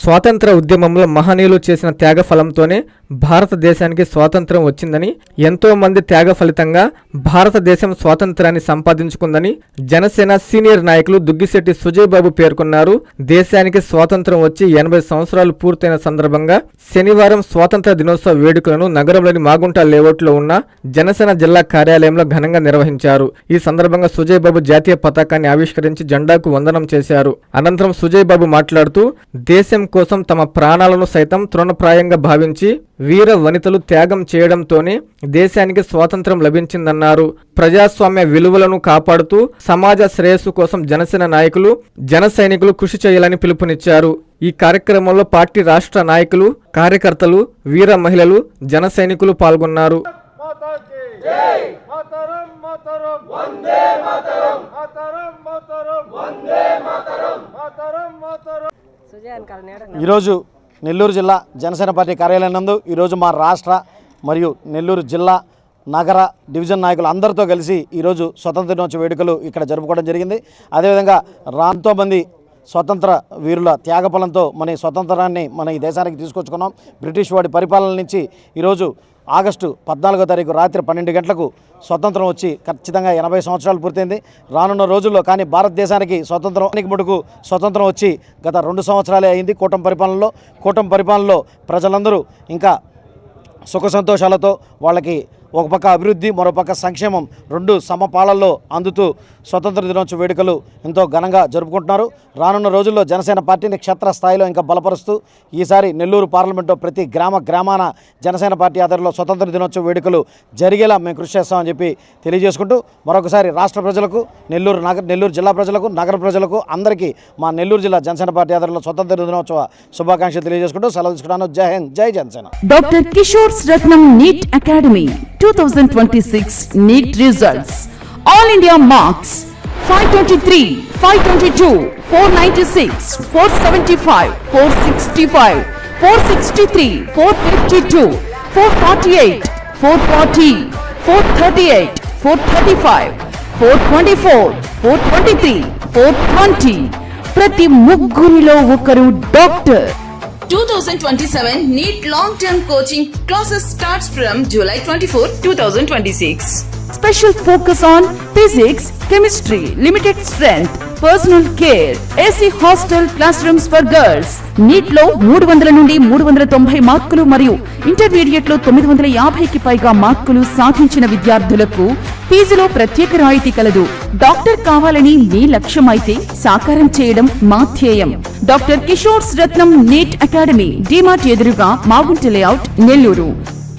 స్వాతంత్ర ఉద్యమంలో మహనీయులు చేసిన త్యాగ ఫలంతోనే భారతదేశానికి స్వాతంత్రం వచ్చిందని, ఎంతో మంది త్యాగ ఫలితంగా భారతదేశం స్వాతంత్రాన్ని సంపాదించుకుందని జనసేన సీనియర్ నాయకులు దుగ్గిశెట్టి సుజయ్ బాబు పేర్కొన్నారు. దేశానికి స్వాతంత్రం వచ్చి 80 సంవత్సరాలు పూర్తయిన సందర్భంగా శనివారం స్వాతంత్ర దినోత్సవ వేడుకలను నగరంలోని మాగుంట లేఅవుట్లో ఉన్న జనసేన జిల్లా కార్యాలయంలో ఘనంగా నిర్వహించారు. ఈ సందర్భంగా సుజయ్ బాబు జాతీయ పతాకాన్ని ఆవిష్కరించి జెండాకు వందనం చేశారు. అనంతరం సుజయ్ బాబు మాట్లాడుతూ దేశం కోసం తమ ప్రాణాలను సైతం తృణప్రాయంగా భావించి వీర వనితలు త్యాగం చేయడంతోనే దేశానికి స్వాతంత్రం లభించిందన్నారు. ప్రజాస్వామ్య విలువలను కాపాడుతూ సమాజ శ్రేయస్సు కోసం జనసేన నాయకులు, జన సైనికులు కృషి చేయాలని పిలుపునిచ్చారు. ఈ కార్యక్రమంలో పార్టీ రాష్ట్ర నాయకులు, కార్యకర్తలు, వీర మహిళలు, జన సైనికులు పాల్గొన్నారు. ఈరోజు నెల్లూరు జిల్లా జనసేన పార్టీ కార్యాలయం నందు ఈరోజు మా రాష్ట్ర మరియు నెల్లూరు జిల్లా నగర డివిజన్ నాయకులు అందరితో కలిసి ఈరోజు స్వతంత్ర దినోత్సవ వేడుకలు ఇక్కడ జరుపుకోవడం జరిగింది. అదేవిధంగా ఎంతోమంది స్వతంత్ర వీరుల త్యాగఫలంతో మన స్వతంత్రాన్ని మన ఈ దేశానికి తీసుకొచ్చుకున్నాం. బ్రిటిష్ వాడి పరిపాలన నుంచి ఈరోజు ఆగస్టు 14వ తారీఖు రాత్రి 12 గంటలకు స్వతంత్రం వచ్చి ఖచ్చితంగా 80 సంవత్సరాలు పూర్తయింది. రానున్న రోజుల్లో కానీ భారతదేశానికి స్వతంత్రం వచ్చి గత 2 సంవత్సరాలే అయింది. కూటమి పరిపాలనలో ప్రజలందరూ ఇంకా సుఖ సంతోషాలతో వాళ్ళకి ఒక పక్క అభివృద్ధి, మరోపక్క సంక్షేమం రెండు సమపాలల్లో అందుతూ స్వతంత్ర దినోత్సవ వేడుకలు ఎంతో ఘనంగా జరుపుకుంటున్నారు. రానున్న రోజుల్లో జనసేన పార్టీని క్షేత్రస్థాయిలో ఇంకా బలపరుస్తూ ఈసారి నెల్లూరు పార్లమెంట్లో ప్రతి గ్రామాన జనసేన పార్టీ ఆధ్వర్యంలో స్వతంత్ర దినోత్సవ వేడుకలు జరిగేలా మేము కృషి చేస్తామని చెప్పి తెలియజేసుకుంటూ మరొకసారి రాష్ట్ర ప్రజలకు, నెల్లూరు జిల్లా ప్రజలకు, నగర ప్రజలకు అందరికీ మా నెల్లూరు జిల్లా జనసేన పార్టీ ఆధ్వర్యంలో స్వతంత్ర దినోత్సవ శుభాకాంక్షలు తెలియజేసుకుంటూ సెలవు తీసుకున్నాను. జై హింద్, జై జనసేన. డాక్టర్ కిషోర్ రత్నం NEET academy 2026 NEET results. All India marks 523, 522, 496, 475, 465, 463, 452, 448, 440, 438, 435, 424, 423, 420. ప్రతి ముగ్గురిలో ఒకరు doctor. 2027 NEET long-term coaching classes starts from July 24, 2026. Special focus on physics, chemistry, limited strength, personal care, AC hostel classrooms for girls. NEET లో 300 నుండి 390 మార్కులు మరియు intermediate లో 950కి పైగా మార్కులు సాధించిన విద్యార్థులకు ఫీజులో ప్రత్యేక రాయితీ కలదు. డాక్టర్ కావాలని మీ లక్ష్యం అయితే సాకారం చేయడం మా ధ్యేయం. డాక్టర్ కిషోర్ రత్నం నీట్ అకాడమీ, డిమార్ట్ ఎదురుగా మాగుంట లేఅవుట్, నెల్లూరు.